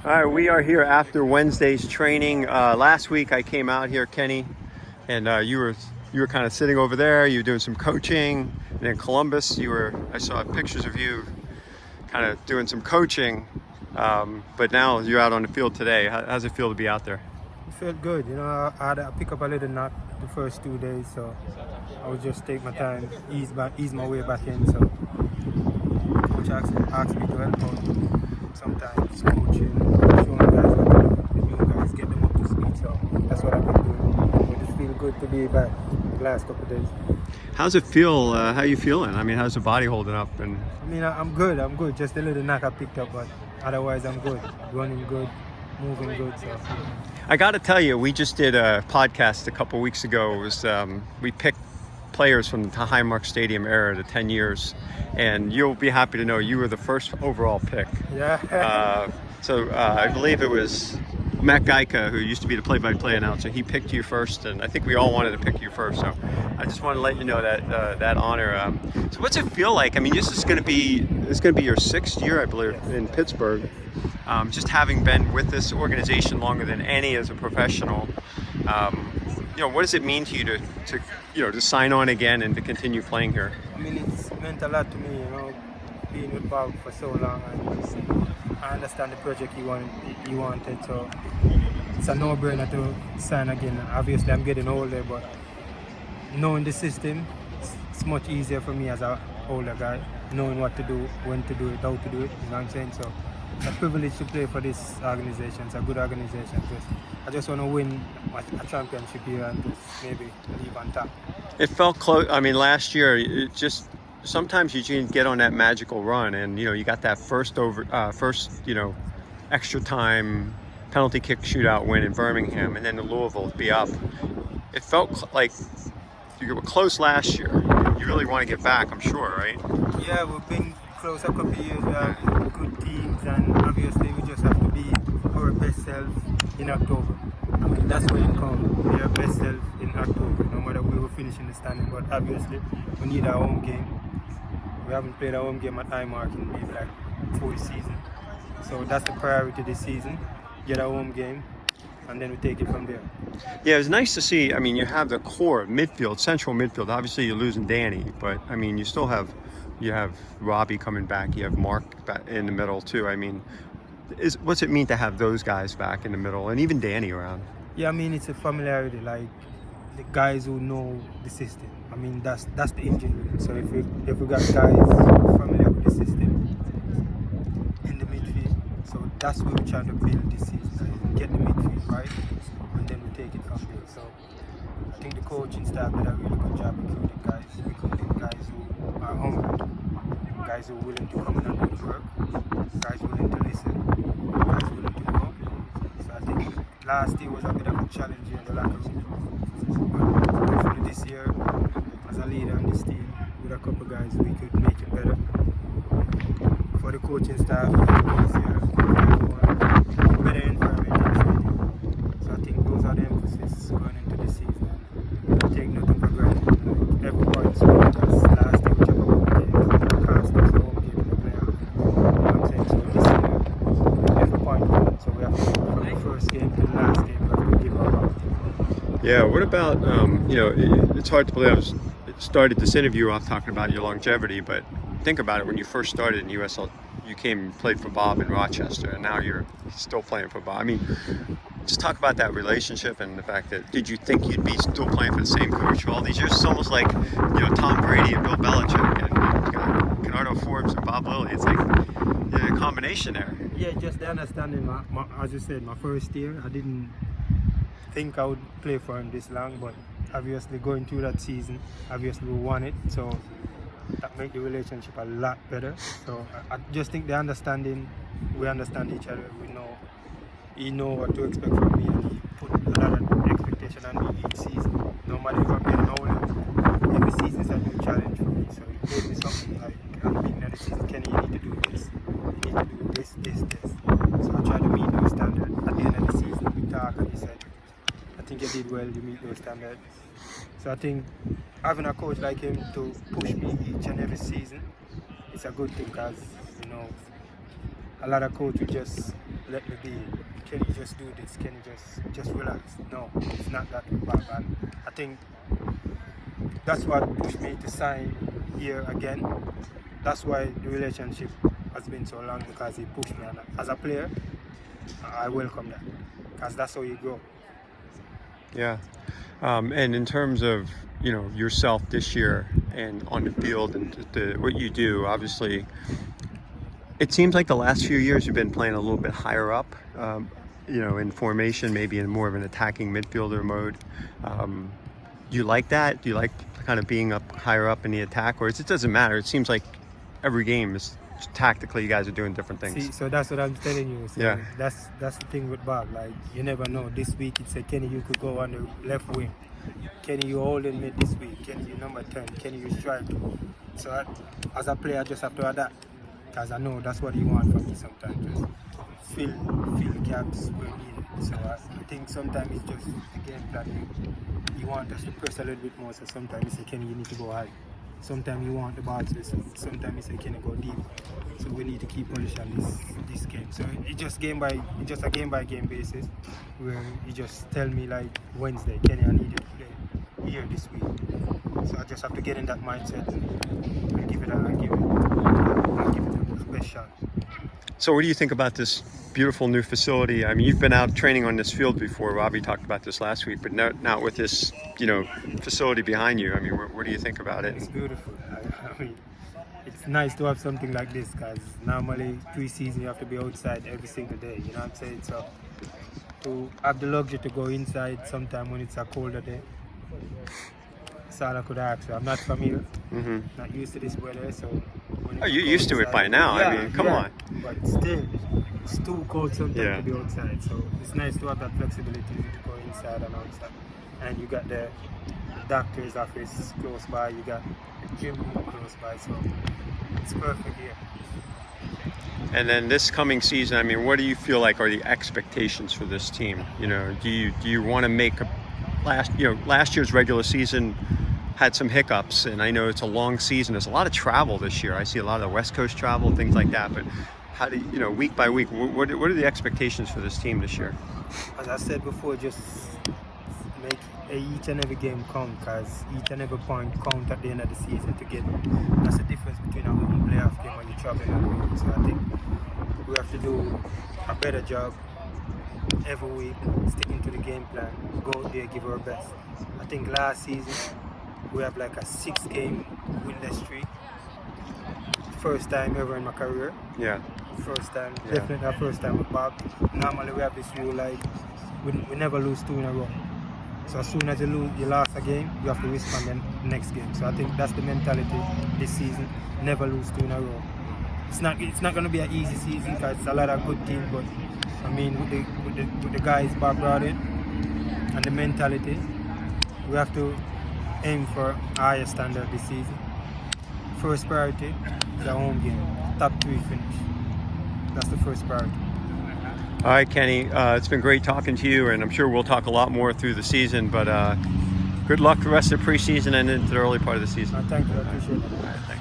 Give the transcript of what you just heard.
All right, we are here after Wednesday's training. Last week I came out here, Kenny, and you were kind of sitting over there. You were doing some coaching, and in Columbus, I saw pictures of you kind of doing some coaching. But now you're out on the field today. How's it feel to be out there? It felt good. I had to pick up a little nap the first 2 days, so I would just take my time, ease my way back in. So coach asked me to help out sometimes coaching, showing guys what to do, the new guys, get them up to speed. So that's what I've been doing. It just feels good to be back the last couple of days. How's it feel? How you feeling? I mean, how's the body holding up? And I'm good. I'm good. Just a little knock I picked up, but otherwise I'm good. Running good, moving good. So I got to tell you, we just did a podcast a couple weeks ago. It was we picked players from the Highmark Stadium era, the 10 years, and you'll be happy to know you were the first overall pick. Yeah. So I believe it was Matt Geica, who used to be the play-by-play announcer. He picked you first, and I think we all wanted to pick you first. So I just want to let you know that honor. So what's it feel like? I mean, this is going to be your 6th year, I believe, in Pittsburgh. Just having been with this organization longer than any as a professional, what does it mean to you to sign on again and to continue playing here? I mean, it's meant a lot to me, being with Bob for so long, and I understand the project he wanted, so it's a no-brainer to sign again. Obviously, I'm getting older, but knowing the system, it's much easier for me as an older guy, knowing what to do, when to do it, how to do it, you know what I'm saying? So it's a privilege to play for this organization. It's a good organization. I just want to win a championship here and just maybe leave on top. It felt close. I mean, last year, sometimes you can get on that magical run, and you got that first extra time penalty kick shootout win in Birmingham, and then the Louisville be up. It felt like you were close last year. You really want to get back, I'm sure, right? Yeah, we've been close a couple of years. We have good teams, and obviously we just have to be our best self in October. I mean, that's when it comes. Be our best self in October, no matter where we finish in the standing. But obviously, we need our home game. We haven't played our home game at Highmark in maybe like 4 seasons. So that's the priority this season. Get our home game, and then we take it from there. Yeah, it was nice to see. I mean, you have the core midfield, central midfield. Obviously, you're losing Danny, but I mean, you still have Robbie coming back. You have Mark back in the middle too. I mean, what's it mean to have those guys back in the middle, and even Danny around? Yeah, I mean, it's a familiarity, like the guys who know the system. I mean, that's the engine room. So if we got guys familiar with the system in the midfield, so that's what we're trying to build this season. Get the midfield right, and then we take it from there. So I think the coaching staff did a really good job recruiting guys who are hungry, guys who are willing to come in and do the work, guys willing to listen, guys willing to grow. So I think last year was a bit of a challenge in the locker room. But hopefully this year, as a leader in this team, with a couple of guys, we could make it better. For the coaching staff, this year, everyone, better environment. So I think those are the emphasis going into this season. Take nothing for granted. Everybody's scored because last year, whichever one game, cost us a home game in the playoff. You know what I'm saying? So this year, every point counts. So we have to, from the first game to the last game, we have to give our all. Yeah, what about, it's hard to believe I started this interview off talking about your longevity, but think about it, when you first started in USL, you came and played for Bob in Rochester, and now you're still playing for Bob. I mean, just talk about that relationship and the fact that, did you think you'd be still playing for the same coach for all these years? It's almost like, Tom Brady and Bill Belichick, and you got Kenardo, Forbes, and Bob Lilly. It's like a combination there. Yeah, just the understanding, as you said, my first year, I didn't think I would play for him this long, but obviously going through that season, obviously we won it, so that made the relationship a lot better. So I just think the understanding, we understand each other, he know what to expect from me, and he put a lot of expectation on me each season. No matter if I'm getting older, every season is a new challenge for me, so he gave me something like, at the beginning of the season, Kenny, you need to do this, you need to do this. So I try to meet those standards. At the end of the season, we talk and he said, I think you did well, you meet those standards. So I think having a coach like him to push me each and every season, it's a good thing, because a lot of coaches just let me be. Can you just do this? Can you just relax? No, it's not that bad. And I think that's what pushed me to sign here again. That's why the relationship has been so long, because he pushed me. And as a player, I welcome that, because that's how you grow. Yeah. And in terms of, yourself this year and on the field and what you do, obviously, it seems like the last few years you've been playing a little bit higher up, in formation, maybe in more of an attacking midfielder mode. Do you like that? Do you like kind of being up higher up in the attack, or it doesn't matter? It seems like every game is tactically you guys are doing different things. See, so that's what I'm telling you. So Yeah. That's the thing with Bob. Like, you never know. This week it's a Kenny, you could go on the left wing. Kenny, you holding mid this week. Kenny, you number 10. Kenny, you strike. So as a player, I just have to adapt, because I know that's what you want from me sometimes. Just fill gaps where needed. So I think sometimes it's just the game plan. You want us to press a little bit more. So sometimes you say, Kenny, you need to go high. Sometimes you want the ball to listen. Sometimes you say, can you go deep? So we need to keep polish on this game. So it's just a game by game basis, where you just tell me like Wednesday, Kenny, I need you to play here this week. So I just have to get in that mindset and give it the best shot. So what do you think about this beautiful new facility? I mean, you've been out training on this field before. Robbie talked about this last week, but now with this, facility behind you, I mean, what do you think about it? It's beautiful. I mean, it's nice to have something like this, because normally preseason you have to be outside every single day. You know what I'm saying? So to have the luxury to go inside sometime when it's a colder day, that's all I could ask. So I'm not familiar, not used to this weather. So Oh, you're used to it by now. Yeah, I mean, come on. But still, it's too cold sometimes Yeah. to be outside. So it's nice to have that flexibility to go inside and outside. And you got the doctor's office close by. You got the gym close by. So it's perfect here. And then this coming season, I mean, what do you feel like are the expectations for this team? Do you want to make last year's regular season had some hiccups, and I know it's a long season. There's a lot of travel this year. I see a lot of the West Coast travel, things like that. But how do week by week, what are the expectations for this team this year? As I said before, just make each and every game count, because each and every point count at the end of the season to get. That's the difference between a home playoff game when you're traveling on the road. So I think we have to do a better job every week, sticking to the game plan, go out there, give our best. I think last season we have like a 6-game winless streak. First time ever in my career. Yeah. First time, Yeah. definitely our first time with Bob. Normally we have this rule like we never lose 2 in a row. So as soon as you lost a game, you have to respond the next game. So I think that's the mentality this season. Never lose 2 in a row. It's not going to be an easy season, because it's a lot of good teams. But I mean, with the guys Bob brought in and the mentality, we have to aim for a higher standard this season. First priority is a home game. Top 3 finish. That's the first priority. All right, Kenny, it's been great talking to you, and I'm sure we'll talk a lot more through the season, but good luck the rest of the preseason and into the early part of the season. Thank you, I appreciate it. All right, thanks.